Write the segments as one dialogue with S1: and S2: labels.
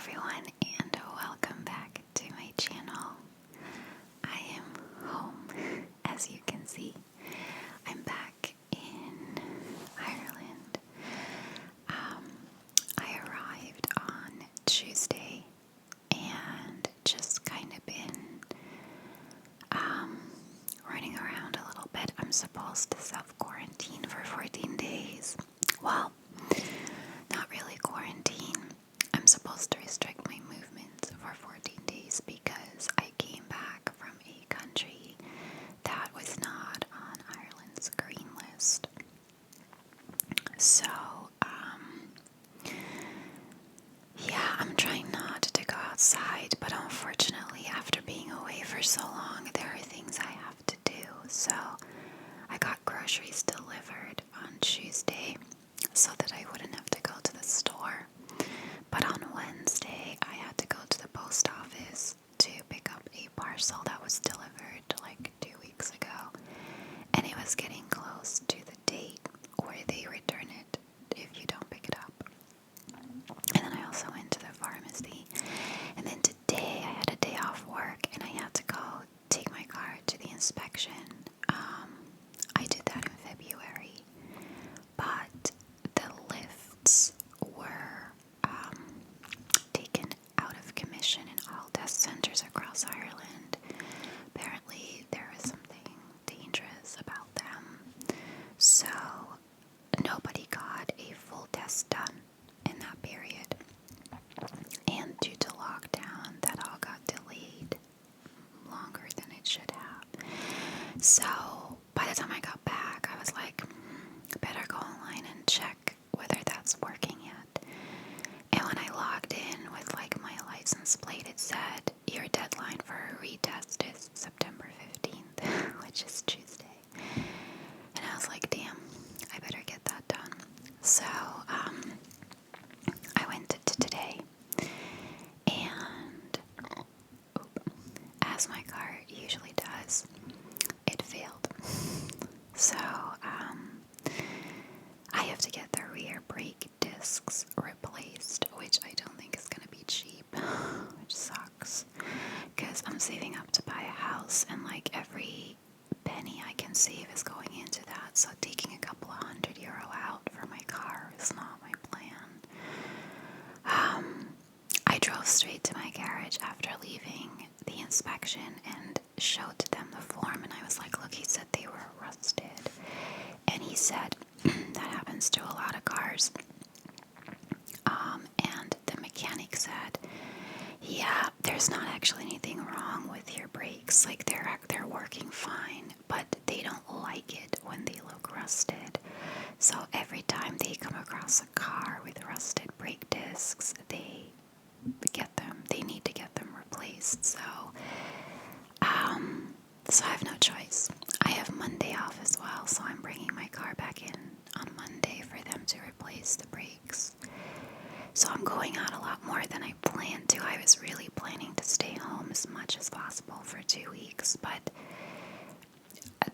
S1: everyone, and welcome back to my channel. I am home, as you can see. I'm back in Ireland. I arrived on Tuesday and just kind of been running around a little bit. I'm supposed to self-quarantine for 14 days. Well, not really quarantine. I'm supposed to restrict my movements for 14 days because I came back from a country that was not on Ireland's green list. So, yeah, I'm trying not to go outside, but unfortunately, after being away for so long, there are things I have to do. So, I got groceries delivered on Tuesday so that I wouldn't have to go to the store. But on Wednesday, I had to go to the post office to pick up a parcel that was delivered like 2 weeks ago. And it was getting close to the date where they return it if you don't pick it up. And then I also went to the pharmacy. And then today, I had a day off work and I had to go take my car to the inspection. I did that in February. But the lifts were taken out of commission in all test centers across Ireland. Apparently, there was something dangerous about them. So, nobody got a full test done in that period. And due to lockdown, that all got delayed longer than it should have. So, by the time I got back, I was like, better go online and check whether that's working yet. And when I logged in with like my license plate, it said your deadline for a retest is September 15th, which is Tuesday. And I was like, damn, I better get that done. So I went to today, and as my car usually does, it failed. So I have to get the rear brake discs replaced, which I don't think is going to be cheap, which sucks, because I'm saving up to buy a house, and like every penny I can save is going into that, so taking a couple of €100 out for my car is not my plan. I drove straight to my garage after leaving the inspection and showed them the form, and I was like, look, he said they were rusted. And he said, that happens to a lot of cars. And the mechanic said, yeah, there's not actually anything wrong with your brakes. Like, they're working fine, but they don't like it when they look rusted. So every time they come across a car with rusted brake discs, they need to get them replaced. So I have no choice. I have Monday off as well, so I'm bringing my car back in on Monday for them to replace the brakes. So I'm going out a lot more than I planned to. I was really planning to stay home as much as possible for 2 weeks, but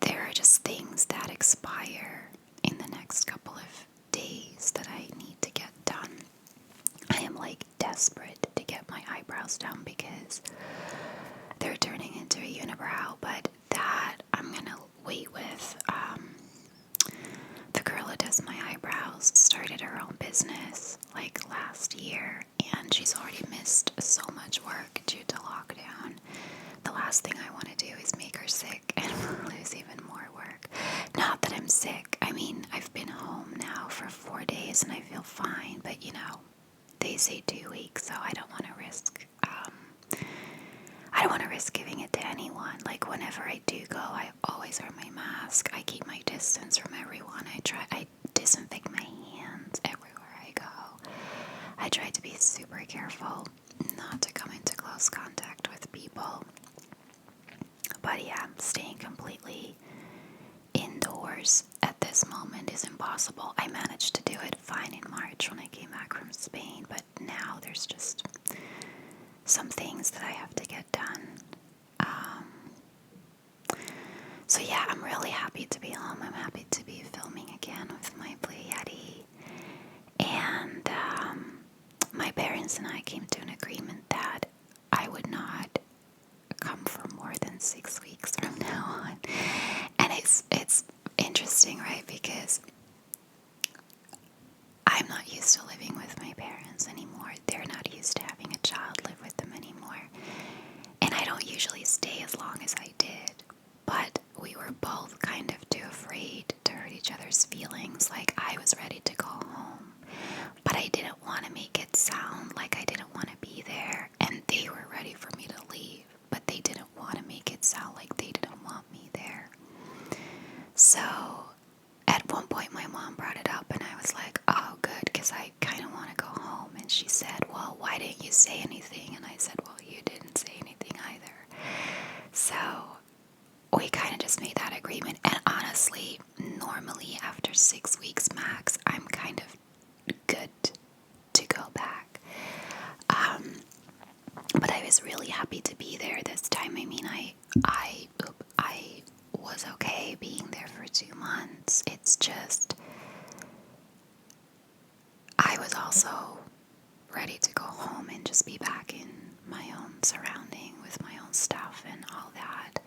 S1: there are just things that expire in the next couple of days that I need to get done. I am like desperate to get my eyebrows done because they're turning into a unibrow, but that I'm gonna wait with. The girl who does my eyebrows started her own business like last year, and she's already missed so much work due to lockdown. The last thing I want to do is make her sick and lose even more work. Not that I'm sick. I mean, I've been home now for 4 days and I feel fine, but you know, they say 2 weeks, so I don't want to risk. I don't want to risk giving it to anyone. Like, whenever I do go, I always wear my mask. I keep my distance from everyone. I disinfect my hands everywhere I go. I try to be super careful not to come into close contact with people. But yeah, staying completely indoors at this moment is impossible. I managed to do it fine in March when I came back from Spain, but now there's just some things that I have to get done. So yeah, I'm really happy to be home. I'm happy to be filming again with my Blue Yeti. And my parents parents and I came to an agreement that I would not come for more than 6 weeks from now on. And it's interesting, right? Because I'm not used to living with my parents anymore. They're not used to having a child live with them anymore. And I don't usually stay as long as I did. But we were both kind of too afraid to hurt each other's feelings. Like, I was ready to go home, but I didn't want to make it sound like I didn't want to be there. And they were ready for me to leave, but they didn't want to make it sound like they didn't want me there. So at one point my mom brought it up and I was like, oh good, because I kind of want to go home. And she said, well, why didn't you say anything? And I said, well, you didn't say anything either. So we kind of just made that agreement. And honestly, normally after 6 weeks max, I'm kind of good to go back. But I was really happy to be there this time. I mean, I was okay being there for 2 months. It's just, I was also ready to go home and just be back in my own surrounding with my own stuff and all that.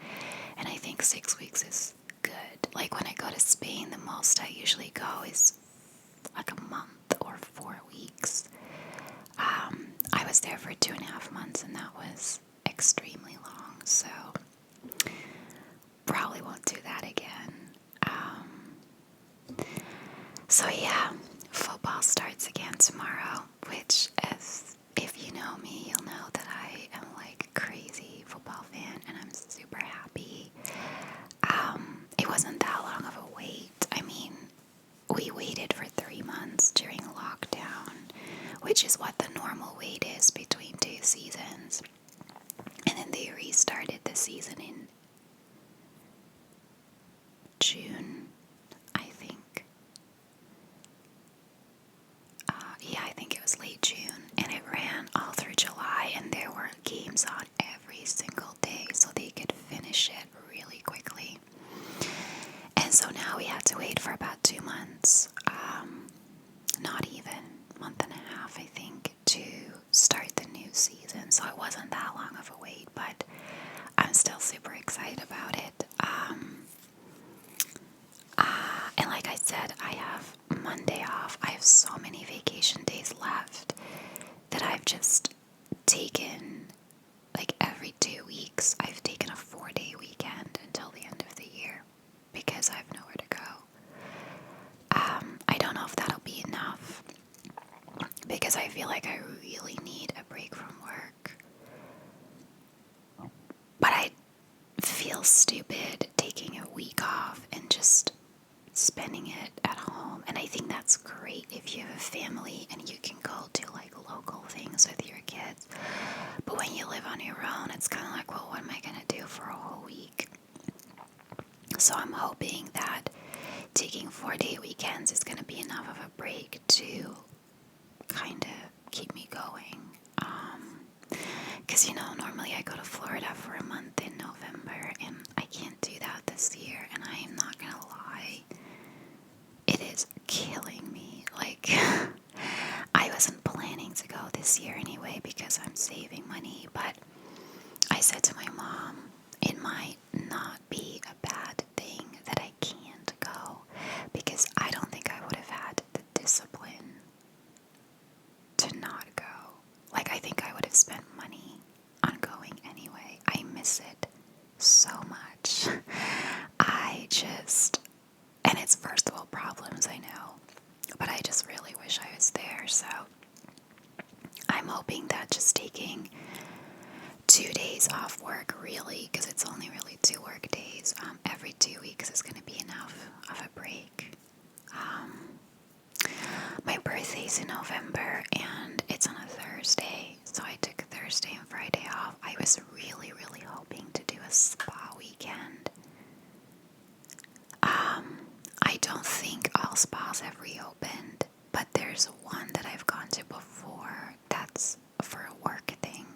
S1: And I think 6 weeks is good. Like when I go to Spain, the most I usually go is like a month or 4 weeks. I was there for 2.5 months and that was extremely long. So probably won't do that again. So yeah, football starts again tomorrow, which if you know me, you'll know that I am like a crazy football fan and I'm super happy. It wasn't that long of a wait. I mean, we waited for 3 months during lockdown, which is what the normal wait is between 2 seasons. And then they restarted the season in June, I think. I think it was late June, and it ran all through July, and there were games on every single day, so they could finish it really quickly. And so now we had to wait for about 2 months, not even a month and a half, I think, to start the new season. So it wasn't that long of a wait, but I'm still super excited about it. And like I said, I have Monday off. I have so many vacation days left that I've just taken, like every 2 weeks, I've taken a 4-day weekend until the end of the year because I have nowhere to go. I don't know if that'll be enough because I feel like I really need a break from work. But I feel stupid taking a week off and just spending it at home. And I think that's great if you have a family and you can go to like local things with your kids. But when you live on your own, it's kind of like, well, what am I going to do for a whole week? So I'm hoping that taking 4-day weekends is going to be enough of a break to kind of keep me going. Because, normally I go to Florida for a month in November, and I can't do that this year, and I am not going to lie. It is killing me. Like, I wasn't planning to go this year anyway because I'm saving money, but I said to my mom, it might not be a bad thing that I can't go because I don't think I would have had the discipline to not go. Like, I think I would have spent money on going anyway. I miss it so much. And it's first world problems, I know, but I just really wish I was there. So I'm hoping that just taking 2 days off work, really, because it's only really 2 work days, every 2 weeks is going to be enough of a break. My birthday's in November, and it's on a Thursday, so I took Thursday and Friday off. I was really, really hoping to do a spa weekend. I don't think all spas have reopened, but there's one that I've gone to before that's for a work thing.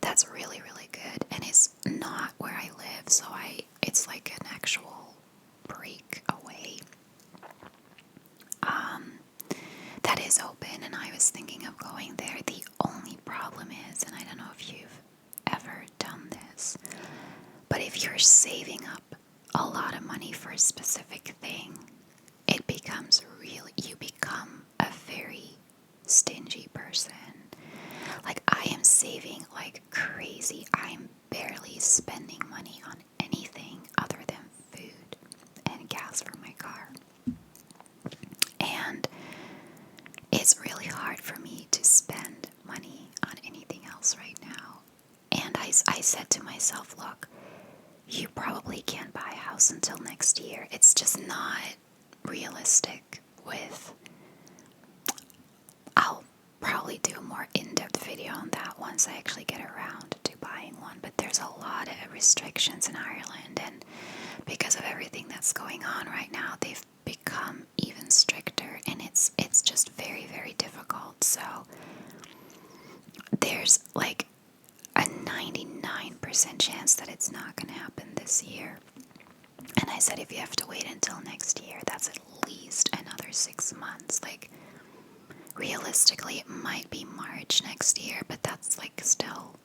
S1: That's really, really good, and it's not where I live, so it's like an actual break away. That is open, and I was thinking of going there saving up a lot of money for a specific thing, it becomes really, you become a very stingy person. Like, I am saving like crazy. I'm barely spending money on anything other than food and gas for my car. And it's really hard for me to spend money on anything else right now. And I said to myself, look, you probably can't buy a house until next year. It's just not realistic with... I'll probably do a more in-depth video on that once I actually get around to buying one. But there's a lot of restrictions in Ireland, and because of everything that's going on right now, they've become even stricter, and it's just very, very difficult. So there's like a 99% chance that it's not going to happen this year. And I said, if you have to wait until next year, that's at least another 6 months. Like, realistically, it might be March next year, but that's like still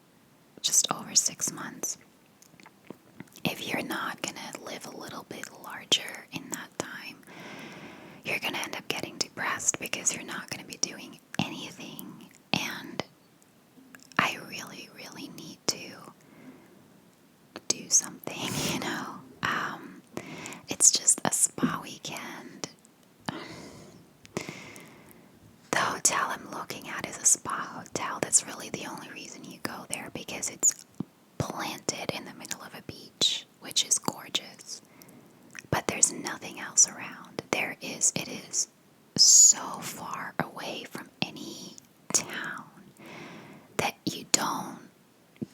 S1: just over 6 months. If you're not going to live a little bit larger in that time, you're going to end up getting depressed because you're not going to be doing anything. And I really, really need to do something, you know. It's just a spa weekend. The hotel I'm looking at is a spa hotel. That's really the only reason you go there, because it's planted in the middle of a beach, which is gorgeous. But there's nothing else around. It is so far away from any town that you don't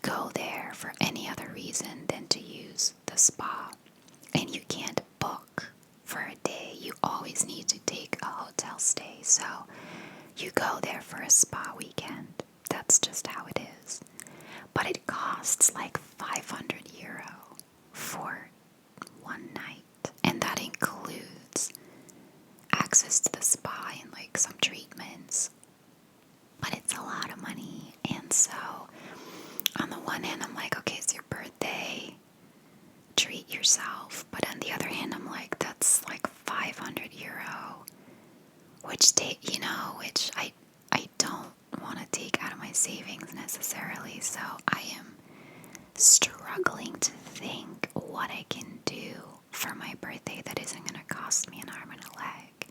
S1: go there for any other reason than to use the spa. And you can't book for a day. You always need to take a hotel stay. So you go there for a spa weekend. That's just how it is. But it costs like €500 for one night. And that includes access to the spa and like some treatments. But it's a lot of money. And so on the one hand, I'm like, okay, it's your birthday, treat yourself. But on the other hand, I'm like, that's like €500, which I don't want to take out of my savings necessarily. So I am struggling to think what I can do for my birthday that isn't going to cost me an arm and a leg,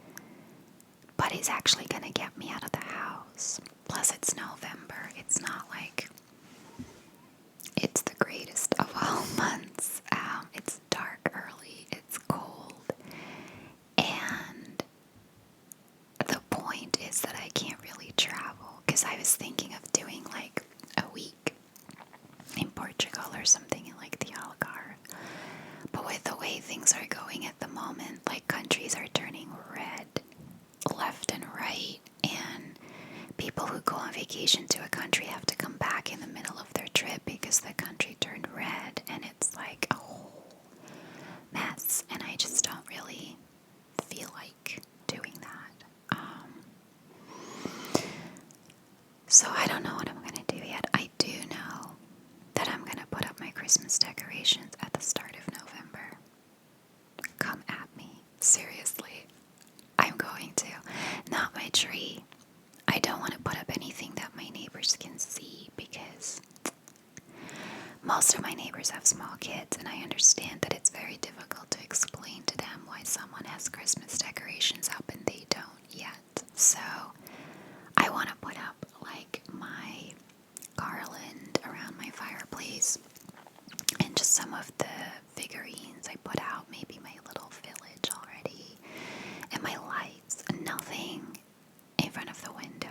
S1: but is actually going to get me out of the house. Plus, it's November. It's not like it's the greatest of all months. It's dark early. It's cold. And the point is that I can't really travel, because I was thinking of doing like a week in Portugal or something in like the Algarve. But with the way things are going at the moment, like countries are turning red left and right, and people who go on vacation to a country have to come back in the middle of their trip because the country turned red, and it's like a whole mess, and I just don't really feel like doing that. So I don't know what I'm going to do yet. I do know that I'm going to put up my Christmas decorations at the start of November. Come at me. Seriously. I'm going to. Not my tree. I don't want to put up anything that my neighbors can see, because most of my neighbors have small kids, and I understand that it's very difficult to explain to them why someone has Christmas decorations up and they don't yet. So I want to put up like my garland around my fireplace, and just some of the figurines I put out, maybe my little village already, and my lights. Nothing in front of the window.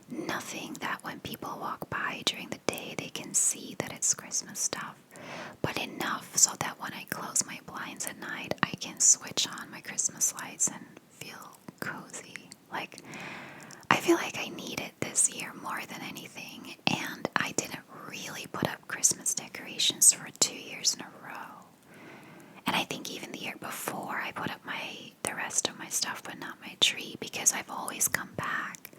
S1: Nothing that when people walk by during the day they can see that it's Christmas stuff, but enough so that when I close my blinds at night, I can switch on my Christmas lights and feel cozy. Like, I feel like I need it this year more than anything, and I didn't really put up Christmas decorations for 2 years in a row. And I think even the year before, I put up the rest of my stuff, but not my tree, because I've always come back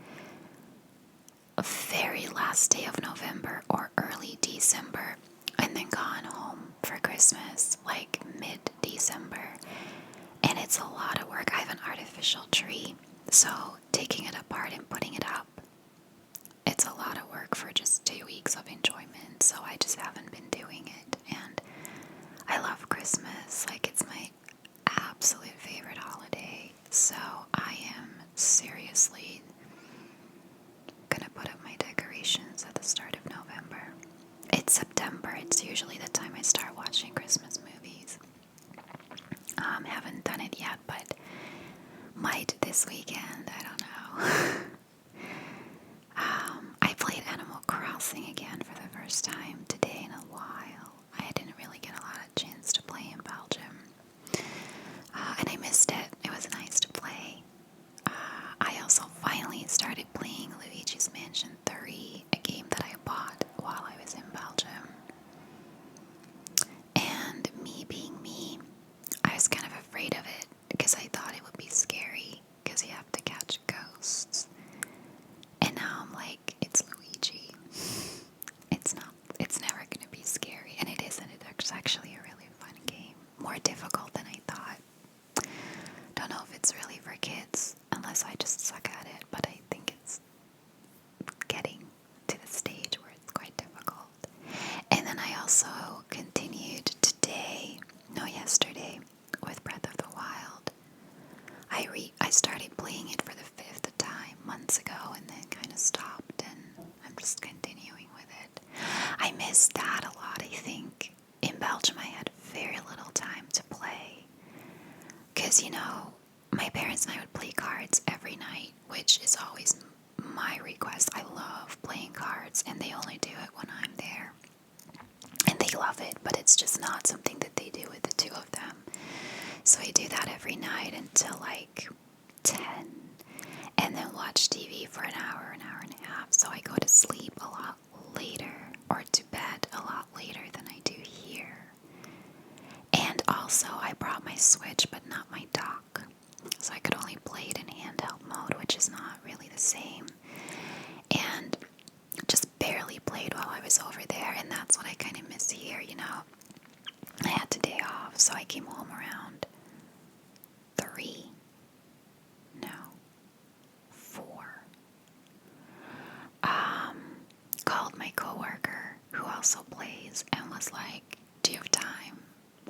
S1: a very last day of November or early December, and and then gone home for Christmas, like mid-December. And it's a lot of work. I have an artificial tree, so taking it apart and putting it up, it's a lot of work for just 2 weeks of enjoyment. So I just haven't been doing it. And I love Christmas. Like, it's my absolute favorite holiday. So I am seriously gonna put up my decorations at the start of November. It's September. It's usually the time I start watching Christmas movies. Haven't done it yet, but might this weekend. I don't know. I played Animal Crossing again for the first time today in a while. I didn't really get a lot of chance to play in Belgium. And I missed it. It was nice to play. I also finally started playing Luigi's Mansion 3, a game that I bought while I was in Belgium. And me being me, I was kind of afraid of it because I thought it would be scary because you have to catch ghosts. And now I'm like, it's Luigi. It's not, it's never going to be scary. And it isn't. It's actually a really fun game. More difficult than I thought. Don't know if it's really for kids, unless I just suck at it, but I think it's getting to the stage where it's quite difficult. And then I also continued yesterday, with Breath of the Wild. I started playing it for the 5th time months ago and then kind of stopped, and I'm just continuing with it. I missed that a lot, I think. In Belgium, I had very little time to play. Because, my parents and I would play cards every night, which is always my request. I love playing cards, and they only do it when I'm there. And they love it, but it's just not something that they do with the two of them. So I do that every night until like 10, and then watch TV for an hour and a half. So I go to sleep a lot later, or to bed a lot later than I do here. And also I brought my Switch, but not my dock. So I could only play it in handheld mode, which is not really the same. And just barely played while I was over there, and that's what I kind of miss here, I had the day off, so I came home around 4. Called my coworker, who also plays, and was like, do you have time?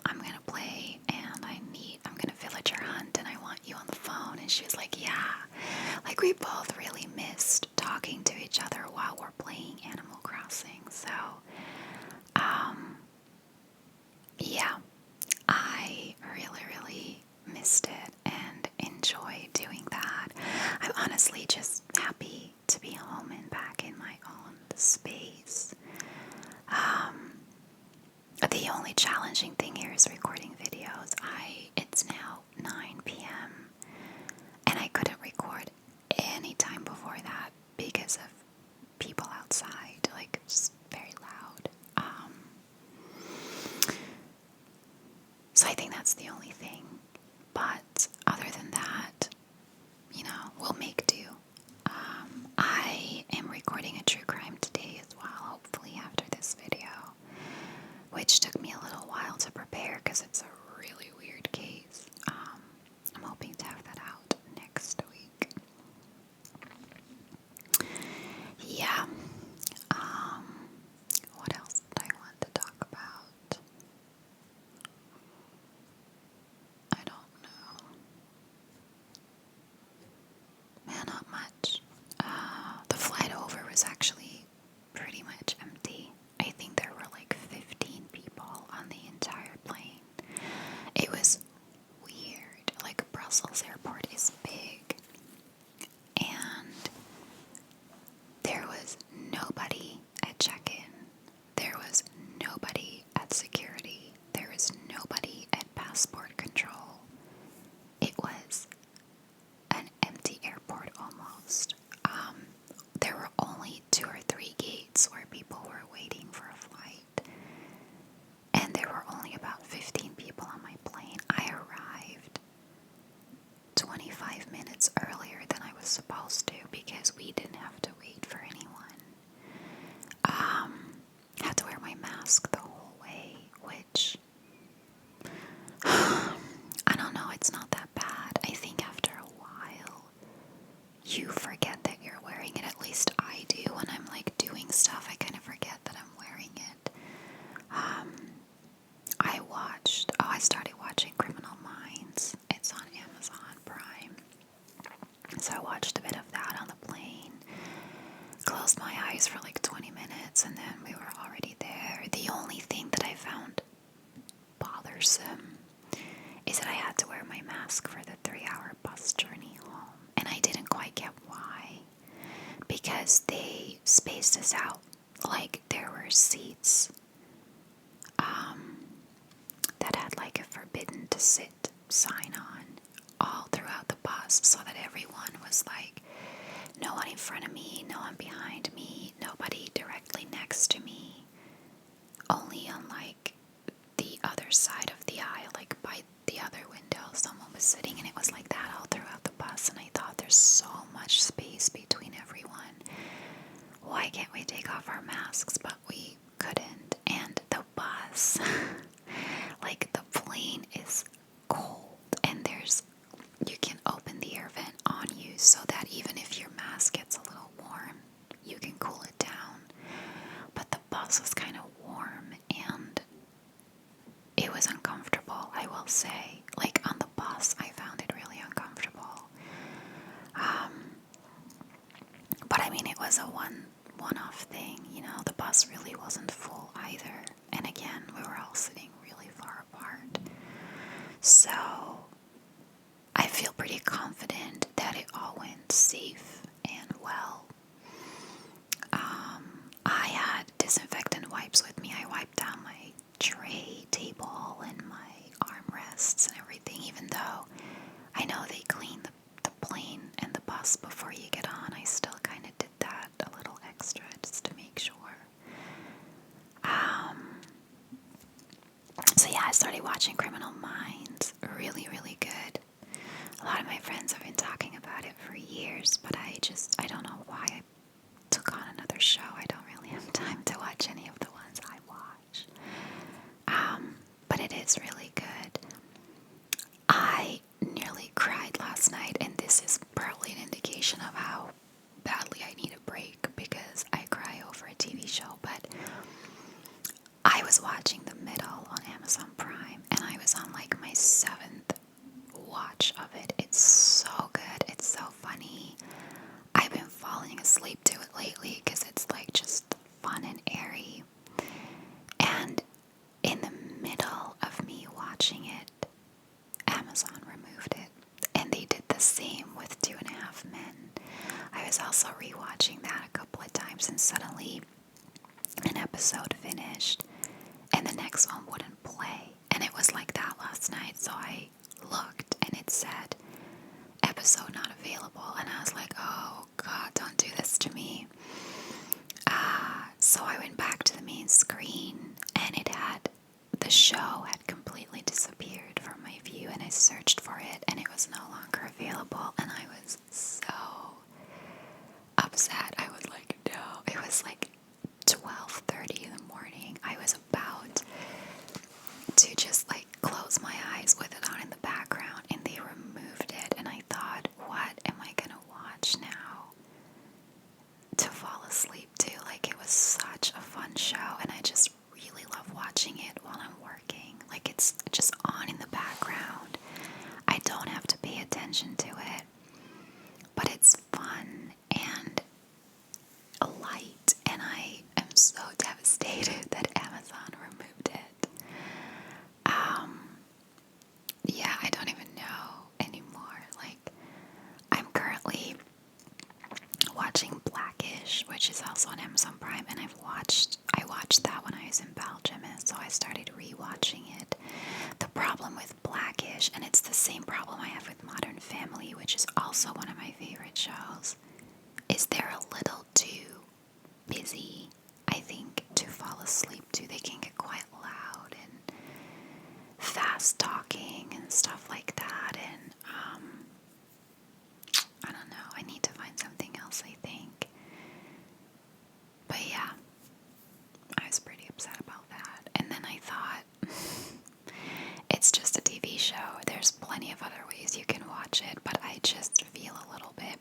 S1: I'm gonna play, and I'm gonna villager hunt, and I want you on the phone. And she was like, yeah. Like, we both really missed talking to each other while we're playing Animal Crossing. So, yeah, I really, really missed it and enjoyed doing that. I'm honestly just happy to be home and back in my own space. The only challenging thing here is recording videos. It's now 9 p.m. and I couldn't record any time before that because of people outside. Like, it's very loud. So I think that's the only thing. But other than that, we'll make do. I am recording a true crime today as well, hopefully after this video, which took me a little while to prepare because it's a really weird case. I'm hoping to have that out next week. Yeah. What else did I want to talk about? I don't know. Man, not much. The flight over was actually pretty much empty. I think there were like 15 people on the entire plane. It was weird. Like, Brussels airport is big, and there was nobody at check-in. There was nobody at security. There was nobody at passport control. It was an empty airport almost. There were only 2 or 3 gates where people were waiting for a flight. And there were only about 15 people on my plane. I arrived 25 minutes earlier than I was supposed to because we didn't have to wait for anyone. place for like 20 minutes and then we were already there. The only thing that I found bothersome is that I had to wear my mask for the 3-hour bus journey home. And I didn't quite get why. Because they spaced us out. Like there were seats that had like a forbidden to sit sign on all throughout the bus, so that everyone was like, no one in front of me, no one behind me, nobody directly next to me, only on like the other side of the aisle, like by the other window someone was sitting, and it was like that all throughout the bus. And I thought, there's so much space between everyone, why can't we take off our masks? But we couldn't. And the bus like the plane is cold, and you can open the air vent on you so that even if your mask gets a little warm, you can cool it down. But the bus was kind of warm, and it was uncomfortable, I will say. Like on the bus, I found it really uncomfortable. But I mean, it was a one-off thing, you know. The bus really wasn't full either. And again, we were all sitting really far apart. So I feel pretty confident that it all went safe and well. I had disinfectant wipes with me. I wiped down my tray table and my armrests and everything, even though I know they clean the plane and the bus before you get on. I still kind of did that a little extra just to make sure. So yeah, I started watching Criminal Minds. Really, really good. A lot of my friends have been talking about it for years, but I don't know why I took on another show. I don't really have time to watch any of the ones I watch. But it is really good. I nearly cried last night, and this is probably an indication of how badly I need a break, because I cry over a TV show. But I was watching The Middle on Amazon Prime, and I was on like my 7th watch of it. It's so good. It's so funny. I've been falling asleep to it lately because it's like just fun and airy. And in the middle of me watching it, Amazon removed it. And they did the same with 2.5 Men. I was also rewatching that a couple of times, and suddenly an episode finished and the next one wouldn't play. And it was like that last night. So I looked and it said episode not available, and I was like, oh god, don't do this to me. So I went back to the main screen, and the show had completely disappeared from my view, and I searched for it and it was no longer available, and I was so upset. I was like, no. It was like 12:30 in the morning. I was about to just like close my eyes with it on in the background, and they removed it, and I thought, what am I gonna watch now to fall asleep to? Like, it was such a fun show, and I just really love watching it while I'm working. Like, it's just on in the background. I don't have to pay attention to it, but it's fun and light, and I am so devastated that Amazon removed it. Yeah, I don't even know anymore. Like, I'm currently watching Blackish, which is also on Amazon Prime, and I watched that when I was in Belgium, and so I started rewatching it. The problem with Blackish, and it's the same problem I have with Modern Family, which is also one of my favorite shows, is they're a little too busy, I think, to fall asleep to. They can get quite loud and fast talking and stuff like that, and I don't know, I need to find something else, I think. But yeah, I was pretty upset about that. And then I thought, it's just a TV show. There's plenty of other ways you can watch it, but I just feel a little bit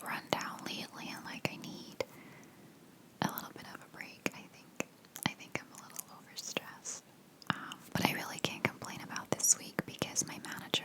S1: run down lately, and like I need a little bit of a break, I think. I think I'm a little overstressed. But I really can't complain about this week because my manager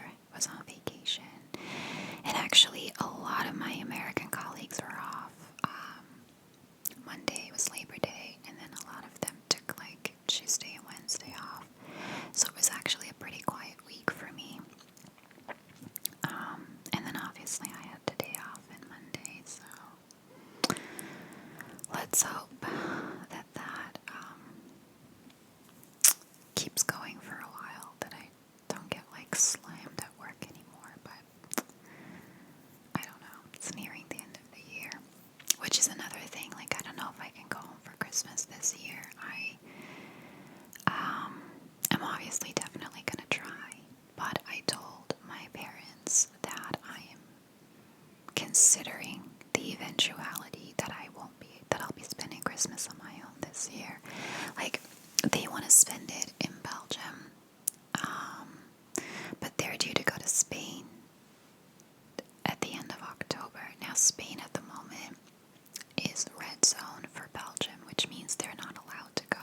S1: let's hope that keeps going for a while, that I don't get like slammed at work anymore, but I don't know. It's nearing the end of the year, which is another thing. Like, I don't know if I can go home for Christmas this year. I'm obviously definitely gonna try, but I told my parents that I am considering the eventuality that I'll be spending Christmas on my own this year. Like, they want to spend it in Belgium, but they're due to go to Spain at the end of October. Now, Spain at the moment is red zone for Belgium, which means they're not allowed to go.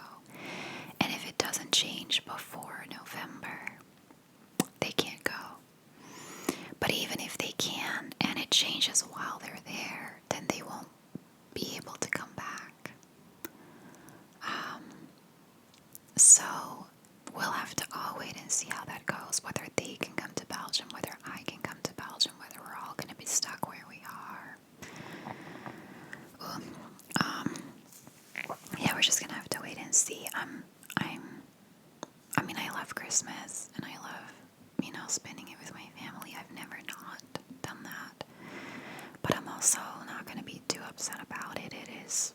S1: And if it doesn't change before November, they can't go. But even if they can, and it changes while they're there, then they won't be able to come back. So we'll have to all wait and see how that goes, whether they can come to Belgium, whether I can come to Belgium, whether we're all going to be stuck where we are. Yeah, we're just going to have to wait and see. I mean, I love Christmas, and I love, spending it with my family. I've never not done that. But I'm also not going to be too upset about it. It is